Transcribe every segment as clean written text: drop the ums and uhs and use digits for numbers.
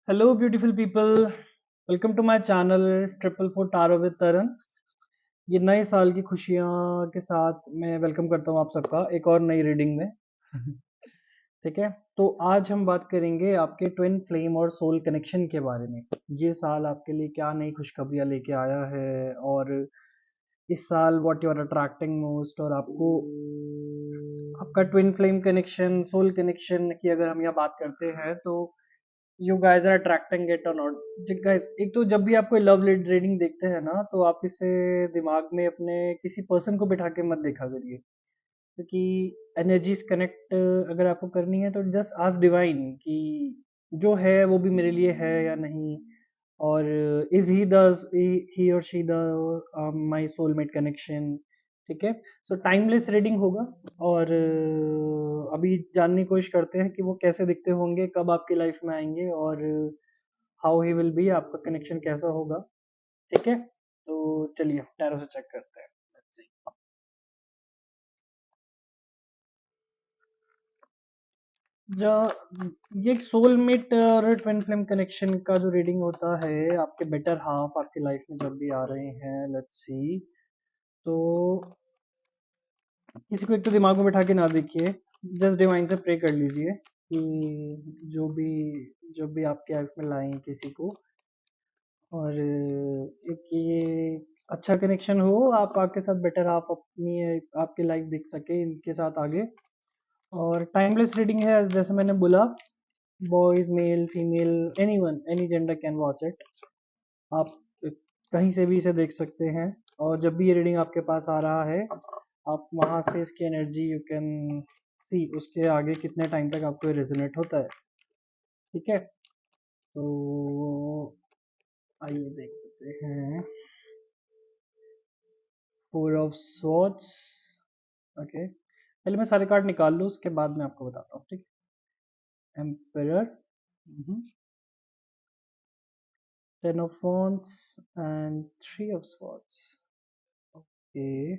Hello beautiful people. Welcome to my channel triple four tarot with Taran. ये नए साल की खुशियाँ के साथ मैं वेलकम करता हूँ आप सबका एक और नई रीडिंग में। ठीक है। तो आज हम बात करेंगे आपके ट्विन फ्लेम और सोल कनेक्शन के बारे में। ये साल आपके लिए क्या नई खुशखबरियाँ लेके आया है, और इस साल what you are attracting most, और आपको आपका twin flame connection soul connection की अगर हम यहाँ बात करते हैं तो you guys are attracting it और नॉट। गाइज, एक तो जब भी आप कोई लव रीडिंग देखते हैं ना, तो आप इसे दिमाग में अपने किसी पर्सन को बिठा के मत देखा करिए, क्योंकि एनर्जीज कनेक्ट अगर आपको करनी है तो जस्ट आस्क डिवाइन कि जो है वो भी मेरे लिए है या नहीं, और इज ही और she the my soulmate connection. ठीक है। सो टाइमलेस रीडिंग होगा, और अभी जानने की कोशिश करते हैं कि वो कैसे दिखते होंगे, कब आपकी लाइफ में आएंगे, और हाउ ही विल बी, आपका कनेक्शन कैसा होगा। ठीक है। तो चलिए टैरो से चेक करते हैं। Let's see. जो ये सोलमेट और ट्विन फ्लेम कनेक्शन का जो रीडिंग होता है, आपके बेटर हाफ आपकी लाइफ में जब भी आ रहे हैं, लेट्स सी। तो किसी को एक तो दिमाग में बैठा के ना देखिए, जस्ट डिवाइन से प्रे कर लीजिए कि जो भी आपकी लाइफ में लाए किसी को, और एक ये अच्छा कनेक्शन हो, आप आपके साथ बेटर हाफ अपनी आपकी लाइफ देख सके इनके साथ आगे। और टाइमलेस रीडिंग है, जैसे मैंने बोला, boys male female anyone any gender can watch it. आप कहीं से भी इसे देख सकते हैं, और जब भी ये रीडिंग आपके पास आ रहा है, आप वहां से इसकी एनर्जी यू कैन सी, उसके आगे कितने टाइम तक आपको रेजोनेट होता है। ठीक है। तो आइए देखते हैं। Four of swords. ओके, पहले मैं सारे कार्ड निकाल लूँ, उसके बाद मैं आपको बताता हूँ। ठीक है। Emperor, ten of wands and three of swords। Okay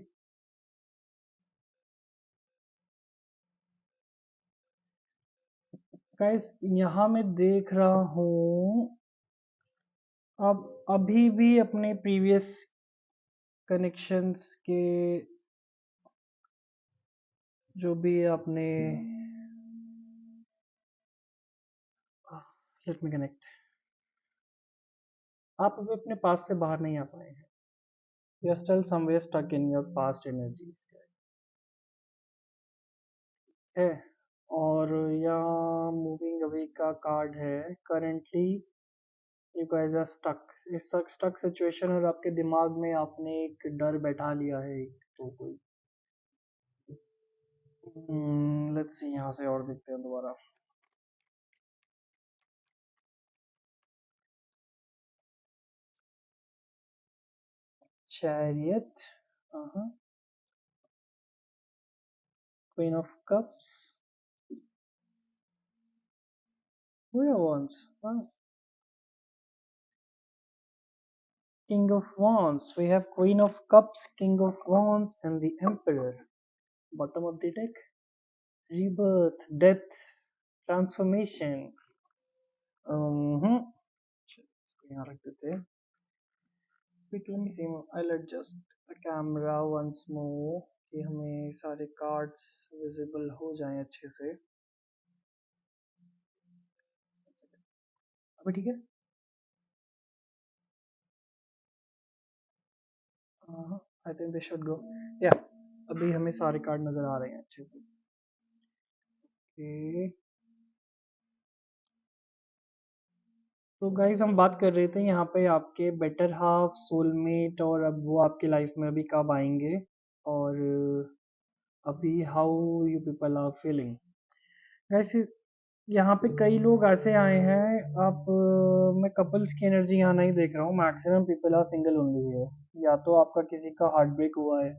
guys, यहाँ मैं देख रहा हूँ आप अभी भी अपने प्रीवियस कनेक्शंस के, जो भी आपने, लेट मी कनेक्ट, आप अभी अपने पास से बाहर नहीं आ पाए हैं। You are still somewhere stuck in your past energies है। और यहाँ मूविंग अवे का कार्ड है। Currently you guys are stuck, इस स्टक सिचुएशन, और आपके दिमाग में आपने एक डर बैठा लिया है, एक तो कोई, लेट्स सी, यहाँ से और देखते हैं दोबारा। Chariot, queen of cups, wands, king of wands. We have queen of cups, king of wands, and the emperor. Bottom of the deck, rebirth, death, transformation. इसको यहाँ रख देते हैं। Wait, let me see. I'll adjust the camera once more कि हमें सारे cards visible हो जाएं अच्छे से। अभी ठीक है। I think they should go. या, अभी हमें सारे कार्ड नजर आ रहे हैं अच्छे से। ओके, तो गाइज हम बात कर रहे थे यहाँ पे आपके बेटर हाफ, सोलमेट, और अब वो आपकी लाइफ में अभी कब आएंगे, और अभी how you people are feeling. वैसे यहाँ पे कई लोग ऐसे आए हैं, आप मैं कपल्स की एनर्जी यहाँ नहीं देख रहा हूँ, maximum people are single only है। या तो आपका किसी का हार्ट ब्रेक हुआ है,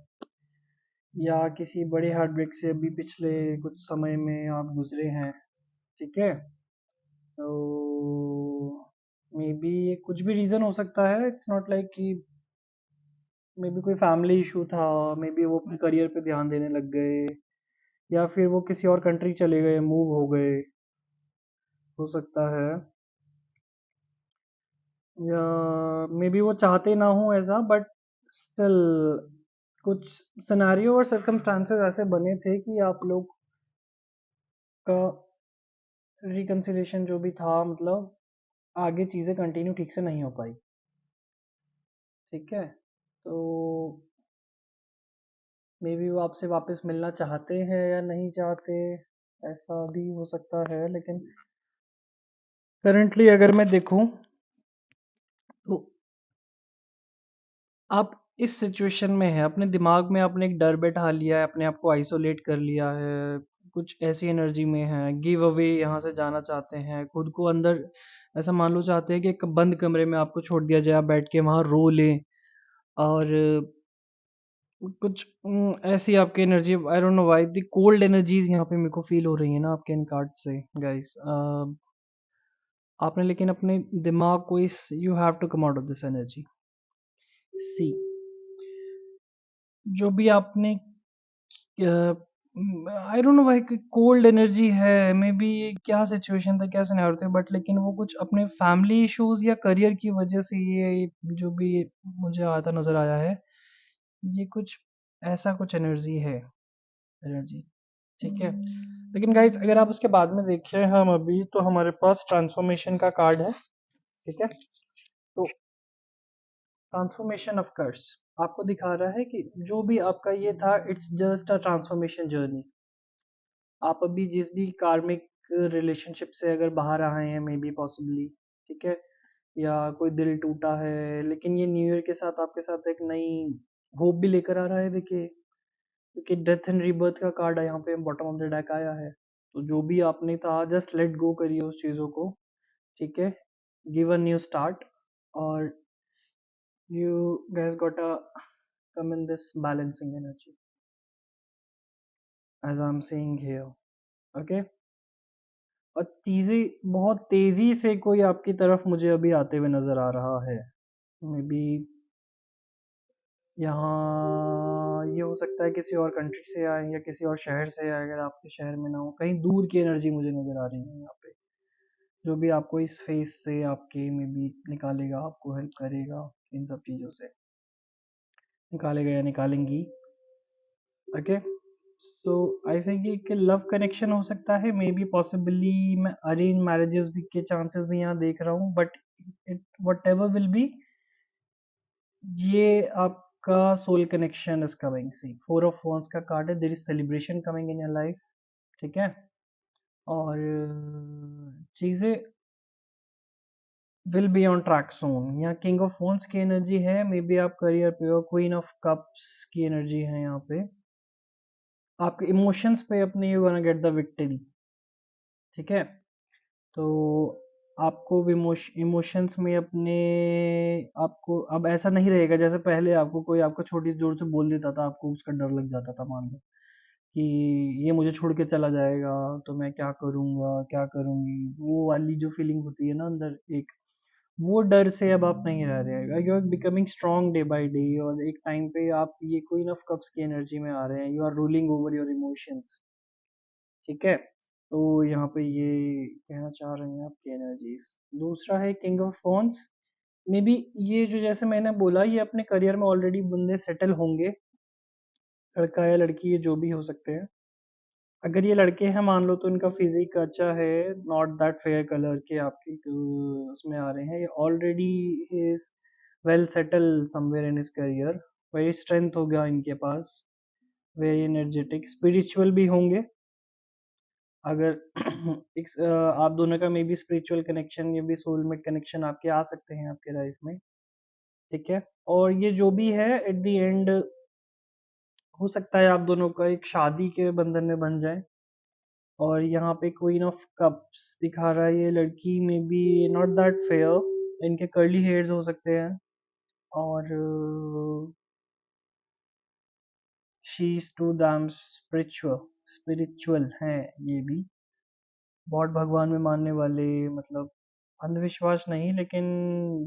या किसी बड़े हार्ट ब्रेक से अभी पिछले कुछ समय में आप गुजरे हैं। ठीक है। तो मे बी ये कुछ भी रीज़न हो सकता है, इट्स नॉट लाइक कि मे बी कोई फैमिली इशू था, मे बी वो अपने करियर पे ध्यान देने लग गए, या फिर वो किसी और कंट्री चले गए, मूव हो गए, हो सकता है। या मे बी वो चाहते ना हो ऐसा, बट स्टिल कुछ सिनेरियो और सर्कमस्टांसेस ऐसे बने थे कि आप लोग का रिकंसिलिएशन जो भी था, मतलब आगे चीज़ें कंटिन्यू ठीक से नहीं हो पाई। ठीक है, तो मे बी वो आपसे वापस मिलना चाहते हैं या नहीं चाहते, ऐसा भी हो सकता है। लेकिन करंटली अगर मैं देखूं तो आप इस सिचुएशन में हैं, अपने दिमाग में आपने एक डर बैठा लिया है, अपने आप को आइसोलेट कर लिया है, कुछ ऐसी एनर्जी में है, गिव अवे यहाँ से जाना चाहते हैं, खुद को अंदर ऐसा मान लो चाहते हैं कि एक बंद कमरे में आपको छोड़ दिया जाए, आप बैठ के वहाँ रो लें। और कुछ ऐसी आपकी energy, I don't know why the cold energies यहाँ पे मेरे को फील हो रही है ना आपके इन कार्ड से गाइस। आपने लेकिन अपने दिमाग को इस, you have to come out of this energy. See, जो भी आपने आई डोंट नो भाई, कोल्ड एनर्जी है, मे बी क्या सिचुएशन था, क्या सिनेरियो थे, बट लेकिन वो कुछ अपने फैमिली इश्यूज या करियर की वजह से ये जो भी मुझे आता नजर आया है, ये कुछ ऐसा कुछ एनर्जी है, एनर्जी। ठीक है, लेकिन गाइस अगर आप उसके बाद में देखें, हम अभी तो हमारे पास ट्रांसफॉर्मेशन का कार्ड है। ठीक है, तो ट्रांसफॉर्मेशन ऑफ कर्स आपको दिखा रहा है कि जो भी आपका ये था, it's just a transformation journey. आप अभी जिस भी कार्मिक रिलेशनशिप से अगर बाहर आए हैं, मे बी पॉसिबली, ठीक है, या कोई दिल टूटा है, लेकिन ये न्यू ईयर के साथ आपके साथ एक नई होप भी लेकर आ रहा है। देखिए, क्योंकि डेथ एंड रीबर्थ का कार्ड है यहाँ पे, बॉटम ऑफ द डेक आया है। तो जो भी आपने था, जस्ट लेट गो करिए उस चीज़ों को। ठीक है, गिव अ न्यू स्टार्ट, और you guys got a come in this balancing energy as I'm seeing here. Okay, और चीजें बहुत तेजी से कोई आपकी तरफ मुझे अभी आते हुए नजर आ रहा है। मे बी यहाँ ये हो सकता है किसी और कंट्री से आए या किसी और शहर से आए, अगर आपके शहर में ना हो, कहीं दूर की एनर्जी मुझे नजर आ रही है यहाँ पे। जो भी आपको इस फेस से आपके में बी निकालेगा, आपको हेल्प करेगा इन सब चीज़ों से, निकालेगा या निकालेंगी। ओके, सो आई थिंक कि लव कनेक्शन हो सकता है, मे बी पॉसिबली मैं अरेंज मैरिजेस भी के चांसेस भी यहाँ देख रहा हूँ, but it whatever will be, ये आपका soul connection is coming. See, four of wands का कार्ड है, there is celebration coming in your life. ठीक है, और चीज़ें will be on track soon. यहाँ किंग ऑफ वॉन्स की एनर्जी है, मे बी आप करियर पे हो, क्वीन ऑफ कप्स की एनर्जी है यहाँ पे, आपके इमोशंस पे अपने you gonna get the victory. ठीक है, तो आपको भी इमोशंस में अपने आपको अब ऐसा नहीं रहेगा जैसे पहले आपको कोई आपको छोटी सी जोर से बोल देता था, आपको उसका डर लग जाता था, मान लो कि ये मुझे छोड़ के चला जाएगा, तो मैं क्या करूँगा, क्या करूँगी, वो वाली जो फीलिंग होती है ना अंदर एक, वो डर से अब आप नहीं रह रहे, you are becoming strong day by day, और एक टाइम पे आप ये क्वीन ऑफ कप्स की एनर्जी में आ रहे हैं, you are ruling over your emotions. ठीक है, तो यहाँ पे ये कहना चाह रहे हैं आपकी एनर्जीज। दूसरा है king of wands, may be ये जो जैसे मैंने बोला, ये अपने करियर में ऑलरेडी बंदे सेटल होंगे, लड़का या लड़की, ये जो भी हो सकते हैं। अगर ये लड़के हैं मान लो, तो इनका फिजिक अच्छा है, नॉट दैट फेयर कलर के आपके उसमें आ रहे हैं, ये already is well settle somewhere in his career, वही स्ट्रेंथ होगा इनके पास, वेरी एनर्जेटिक, स्पिरिचुअल भी होंगे। अगर एक आप दोनों का मे बी स्पिरिचुअल कनेक्शन या भी सोलमेट कनेक्शन आपके आ सकते हैं आपके लाइफ में। ठीक है, और ये जो भी है एट द एंड हो सकता है आप दोनों का एक शादी के बंधन में बन जाए। और यहाँ पे क्वीन ऑफ कप्स दिखा रहा है, ये लड़की में बी नॉट दैट फेयर, इनके कर्ली हेयर्स हो सकते हैं, और she is too damn spiritual, spiritual हैं ये भी, बहुत भगवान में मानने वाले, मतलब अंधविश्वास नहीं, लेकिन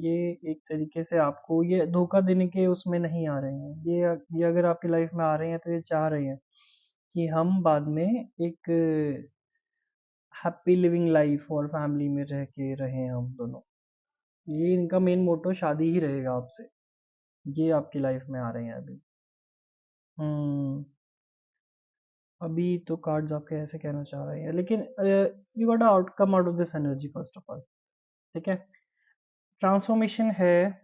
ये एक तरीके से आपको ये धोखा देने के उसमें नहीं आ रहे हैं, ये अगर आपकी लाइफ में आ रहे हैं तो ये चाह रहे हैं कि हम बाद में एक हैप्पी लिविंग लाइफ और फैमिली में रह के रहें हम दोनों। ये इनका मेन मोटो शादी ही रहेगा आपसे। ये आपकी लाइफ में आ रहे हैं अभी। हम्म। अभी तो कार्ड्स आपके ऐसे कहना चाह रहे हैं, लेकिन you got outcome out of this energy first of all. ठीक है। ट्रांसफॉर्मेशन है,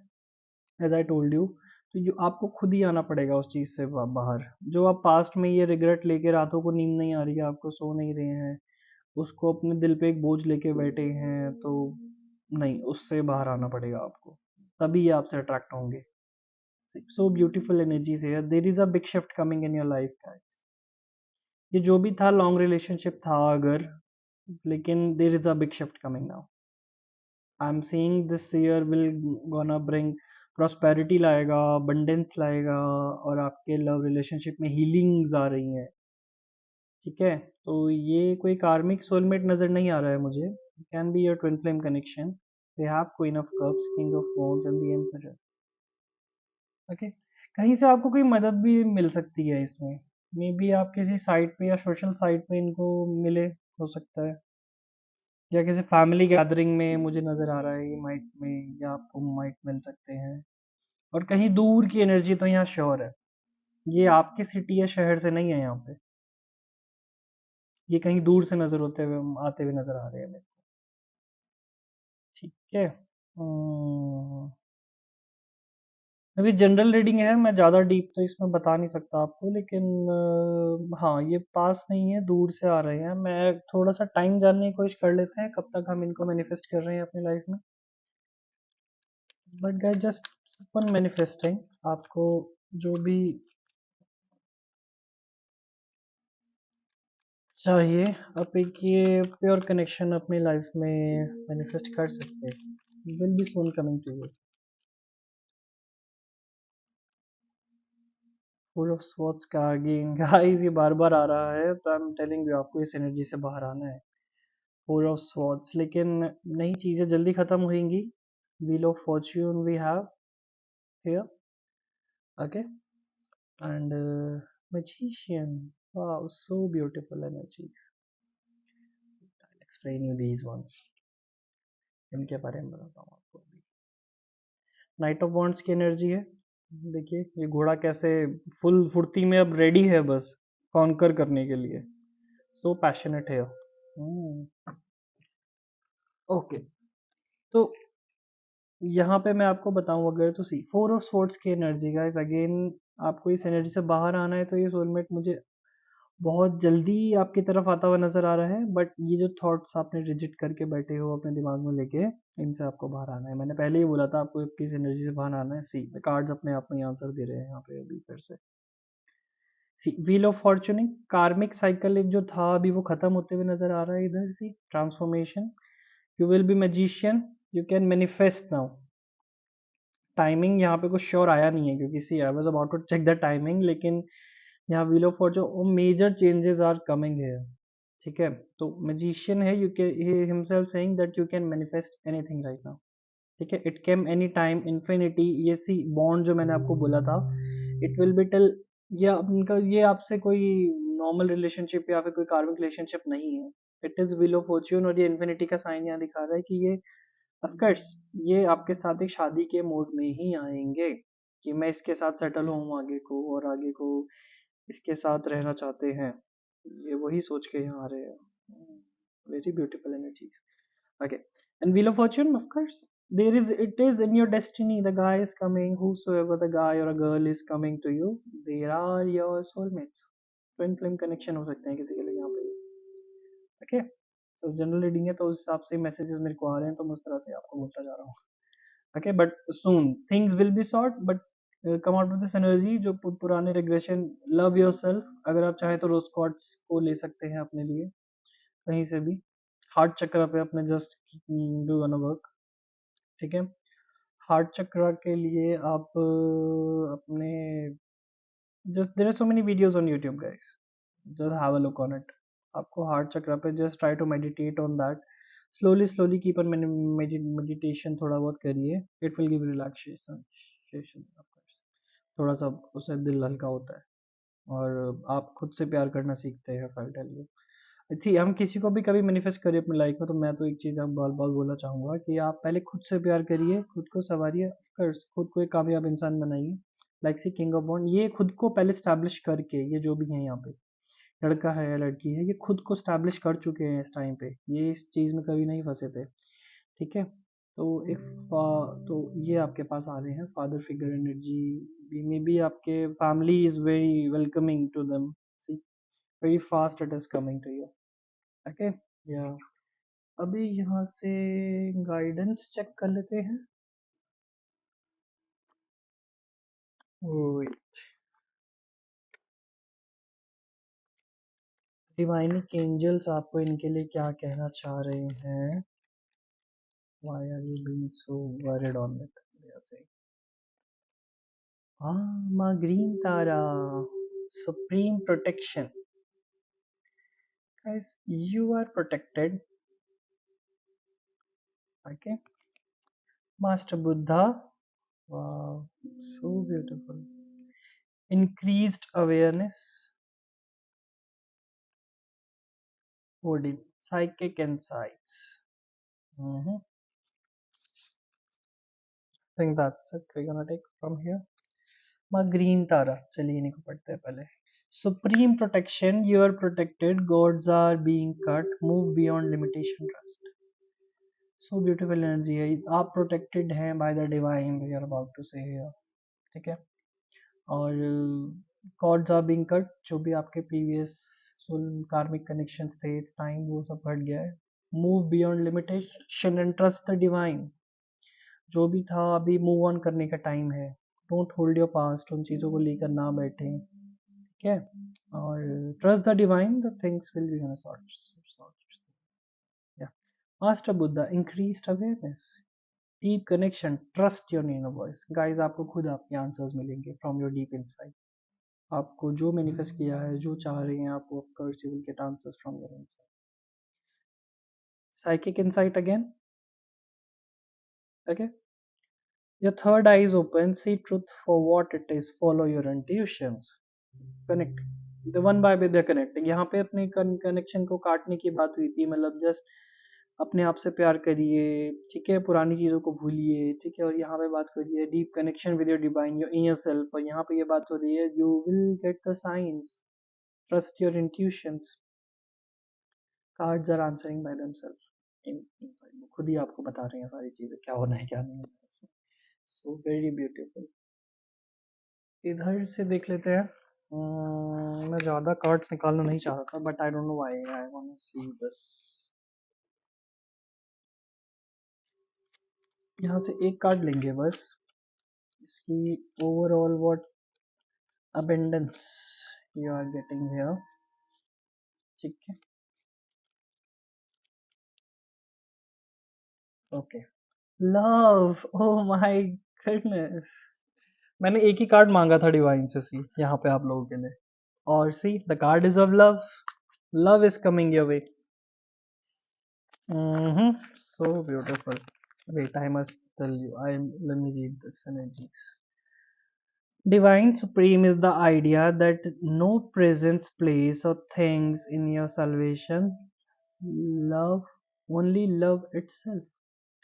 एज आई टोल्ड यू। तो जो आपको खुद ही आना पड़ेगा उस चीज़ से बाहर। जो आप पास्ट में ये रिग्रेट लेके रातों को नींद नहीं आ रही है, आपको सो नहीं रहे हैं, उसको अपने दिल पे एक बोझ लेके बैठे हैं, तो नहीं, उससे बाहर आना पड़ेगा आपको। तभी ये आपसे अट्रैक्ट होंगे। सो ब्यूटीफुल एनर्जीज है, there is a big shift coming in your life guys. ये जो भी था लॉन्ग रिलेशनशिप था अगर, लेकिन there is a big shift coming now. I am seeing this year will gonna bring prosperity, लाएगा abundance लाएगा, और आपके लव रिलेशनशिप में हीलिंग्स आ रही हैं। ठीक है। तो ये कोई कार्मिक सोलमेट नजर नहीं आ रहा है मुझे। Can be your twin flame connection. They have queen of cups, king of wands and the emperor. Okay. कहीं से आपको कोई मदद भी मिल सकती है इसमें। मे बी आप किसी साइट पे या सोशल साइट पे इनको मिले, हो सकता है, या किसी फैमिली गैदरिंग में मुझे नजर आ रहा है ये माइट में, या आपको माइट मिल सकते हैं। और कहीं दूर की एनर्जी तो यहाँ श्योर है। ये आपकी सिटी या शहर से नहीं है यहाँ पे। ये कहीं दूर से नजर होते हुए आते हुए नजर आ रहे हैं मेरे को। ठीक है। अभी जनरल रीडिंग है, मैं ज़्यादा डीप तो इसमें बता नहीं सकता आपको, लेकिन हाँ, ये पास नहीं है, दूर से आ रहे हैं। मैं थोड़ा सा टाइम जानने की कोशिश कर लेते हैं कब तक हम इनको मैनिफेस्ट कर रहे हैं अपनी लाइफ में। But guys just keep on manifesting. आपको जो भी चाहिए, आप एक ये प्योर कनेक्शन अपनी लाइफ में मैनिफेस्ट कर सकते हैं। Will be soon coming to you. Full of swords का अगेन गाइस, ये बार बार आ रहा है, तो आई एम टेलिंग यू आपको इस एनर्जी से बाहर आना है। फुल ऑफ स्वॉर्ड्स, लेकिन नई चीजें जल्दी खत्म होंगी। Wheel of fortune we have here. Okay. And magician. Wow, so beautiful energy. Explain you these ones. इनके बारे में बताता हूँ आपको अभी। नाइट ऑफ वॉन्ट्स की एनर्जी है। देखिए ये घोड़ा कैसे फुल फुर्ती में अब रेडी है, बस कॉन्कर करने के लिए। सो पैशनेट है। ओके। तो यहाँ पे मैं आपको बताऊं अगर, तो सी फोर ऑफ स्वॉर्ड्स की एनर्जी गाइस अगेन, आपको इस एनर्जी से बाहर आना है, तो ये सोलमेट मुझे बहुत जल्दी आपकी तरफ आता हुआ नजर आ रहा है। बट ये जो थॉट्स आपने रिजिट करके बैठे हो अपने दिमाग में लेके, इनसे आपको बाहर आना है। मैंने पहले ही बोला था आपको किस एनर्जी से बाहर आना है। सी कार्ड्स अपने आप में आंसर दे रहे हैं यहाँ पे अभी फिर से। सी व्हील ऑफ फॉर्चूनिंग, कार्मिक साइकिल एक जो था अभी वो खत्म होते हुए नजर आ रहा है इधर। See transformation, you will be magician, you can manifest now. Timing यहाँ पे कुछ श्योर आया नहीं है, क्योंकि see I was about to check the timing, लेकिन यहाँ wheel of fortune, major changes are coming here. ठीक है। तो मैजिशियन है, you can he himself saying that you can manifest anything right now. ठीक है। It came any time, infinity, ये see bond जो मैंने आपको बोला था, इट विल बी टिल, ये उनका ये आपसे कोई नॉर्मल रिलेशनशिप या फिर कोई कार्मिक रिलेशनशिप नहीं है। It is wheel of Fortune, और ये इन्फिनिटी का साइन यहाँ दिखा रहा है कि ये ऑफकोर्स ये आपके साथ एक शादी के मोड में ही आएंगे, कि मैं इसके साथ सेटल हूँ आगे को, और आगे को इसके साथ रहना चाहते हैं। ये वही सोच के यहाँ आ रहे हैं। Very beautiful energy. Okay. And Wheel of Fortune, of course. It is in your destiny. The guy is coming, whosoever the guy or a girl is coming to you, they are your soulmates. Twin flame connection हो सकते हैं किसी के लिए यहाँ पे। Okay. तो general reading है, तो उस हिसाब से मैसेजेस मेरे को आ रहे हैं, तो मैं उस तरह से आपको बोलता जा रहा हूँ। Okay, but soon things will be sort, but come out with this energy जो पुराने regression, love yourself। अगर आप चाहें तो रोज क्वार्ट्स को ले सकते हैं अपने लिए कहीं से भी। हार्ट चक्र पे अपने जस्ट डू वन वर्क। ठीक है। हार्ट चक्र के लिए आप अपने just there are so many videos on YouTube guys, just have a look on it. आपको हार्ट चक्र पे just try to meditate on that. Slowly slowly keep on meditation, थोड़ा बहुत करिए। It will give relaxation. थोड़ा सा उससे दिल हल्का होता है, और आप खुद से प्यार करना सीखते हैं, फाइल टेल यू। जी, हम किसी को भी कभी मैनिफेस्ट करें अपनी लाइफ में, तो मैं तो एक चीज़ आप बार बार बोलना चाहूँगा कि आप पहले खुद से प्यार करिए, खुद को संवारिए, ऑफकोर्स खुद को एक कामयाब इंसान बनाइए, लाइक सी किंग ऑफ बॉन्ड। ये खुद को पहले स्टैब्लिश करके, ये जो भी है यहाँ पे, लड़का है या लड़की है, ये खुद को स्टैब्लिश कर चुके हैं इस टाइम पे, ये इस चीज़ में कभी नहीं फंसे थे। ठीक है, तो इफ तो ये आपके पास आ रहे हैं father figure energy, maybe आपके family is very welcoming to them, see very fast it is coming to you. Okay, yeah अभी यहाँ से गाइडेंस चेक कर लेते हैं। वेट, डिवाइनिक एंजल्स आपको इनके लिए क्या कहना चाह रहे हैं? Why are you being so worried on it? हाँ, माँ green Tara, supreme protection. Guys, you are protected. Okay. Master Buddha. Wow, so beautiful. Increased awareness. Odin. Psychic insights. I think that's it. We're gonna take from here. माँ green Tara, चलिए इन्हीं को पढ़ते हैं पहले। Supreme protection, you are protected, gods are being cut, move beyond limitation, trust. So beautiful energy है, आप protected हैं by the divine, we are about to say here. ठीक है, और कॉर्ड्स आर बीइंग कट, जो भी आपके प्रीवियस सोल कार्मिक कनेक्शंस थे, इट्स टाइम वो सब हट गया है। Move beyond limitation and trust the divine, जो भी था अभी मूव ऑन करने का टाइम है। डोंट होल्ड योर पास्ट, उन चीज़ों को लेकर ना बैठे। ठीक है, और trust the divine, the things will be sort. Yeah master Buddha, increased awareness, deep connection, trust your inner voice. Guys, आपको खुद आपके आंसर्स मिलेंगे फ्रॉम योर डीप इनसाइड। आपको जो मैनिफेस्ट किया है, जो चाह रहे हैं आप, of course you will gate answers from your inside. Psychic insight again. Okay, your third eye is open, see truth for what it is, follow your intuitions, connect the one by with the connecting। यहाँ पे अपने connection को काटने की बात हुई थी, मतलब जस्ट अपने आप से प्यार करिए, ठीक है, पुरानी चीज़ों को भूलिए, ठीक है, और यहाँ पे बात करिए deep connection with your divine, your inner self, और यहाँ पे ये बात हो रही है you will get the science, trust your intuitions, cards are answering by themselves, खुद ही आपको बता रहे हैं सारी चीज़ें, क्या होना है क्या नहीं होना है। So very beautiful. इधर से देख लेते हैं। मैं ज़्यादा कार्ड्स निकालना नहीं चाह रहा था, but I don't know why I want to see this. यहाँ से एक कार्ड लेंगे बस, इसकी overall what abundance you are getting here. ठीक है, okay. Love, oh my goodness, मैंने एक ही कार्ड मांगा था डिवाइन से, सी यहाँ पे आप लोगों के लिए, और see the card is of love, love is coming your way. So beautiful. Wait, I must tell you. Let me read this energy. Divine Supreme is the idea that no presence, place, or things in your salvation. Love, only love itself.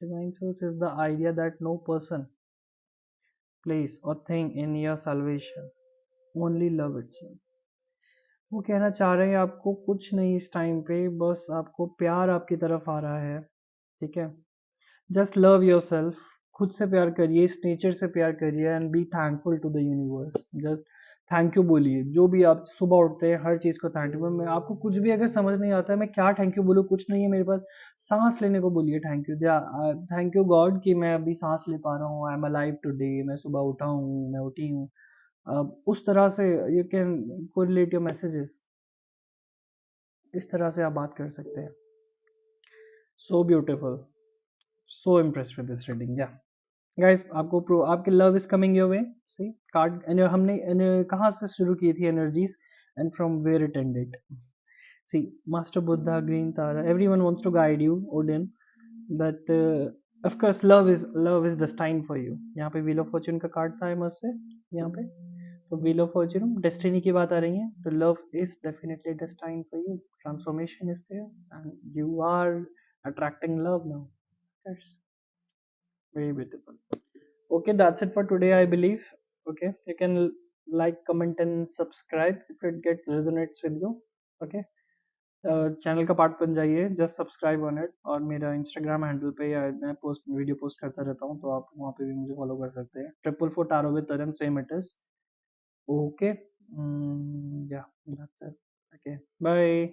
Divine Source is the idea that no person, place, or thing in your salvation. Only love itself. वो कहना चाह रहे हैं आपको कुछ नहीं इस time पे, बस आपको प्यार आपकी तरफ आ रहा है। ठीक है, जस्ट लव योर सेल्फ, खुद से प्यार करिए, इस नेचर से प्यार करिए, and be thankful to the universe. Just thank you बोलिए, जो भी आप सुबह उठते हैं हर चीज़ को थैंक यू। मैं आपको कुछ भी अगर समझ नहीं आता है मैं क्या थैंक यू बोलूँ, कुछ नहीं है मेरे पास, सांस लेने को बोलिए thank you. Thank you God कि मैं अभी सांस ले पा रहा हूँ, आई एम अलाइव टुडे, मैं सुबह उठा हूँ, मैं उठी हूँ। उस तरह से you can correlate your messages, इस तरह से आप बात कर सकते हैं। So beautiful, so impressed with this reading. Yeah guys, आपको आपके love is coming your way, see card. हमने कहाँ से शुरू की थी energies, and from where it ended. See master Buddha, green Tara, everyone wants to guide you, Odin, but of course love is destined for you. यहाँ पे व्हील ऑफ फॉर्च्यून का card था एमस से यहाँ पे, तो व्हील ऑफ फॉर्च्यून डेस्टिनी की बात आ रही है, तो love is definitely destined for you, transformation is there and you are attracting love now. That's very beautiful. Okay, that's it for today, I believe. Okay, you can like, comment, and subscribe if it gets resonates with you. Okay, channel का part बन जाइए, just subscribe on it, और मेरा Instagram handle पे या मैं video post करता रहता हूँ, तो आप वहाँ पे भी मुझे फॉलो कर सकते हैं, 444 tarot with Taran, same it is. Okay, yeah that's it. Okay, bye.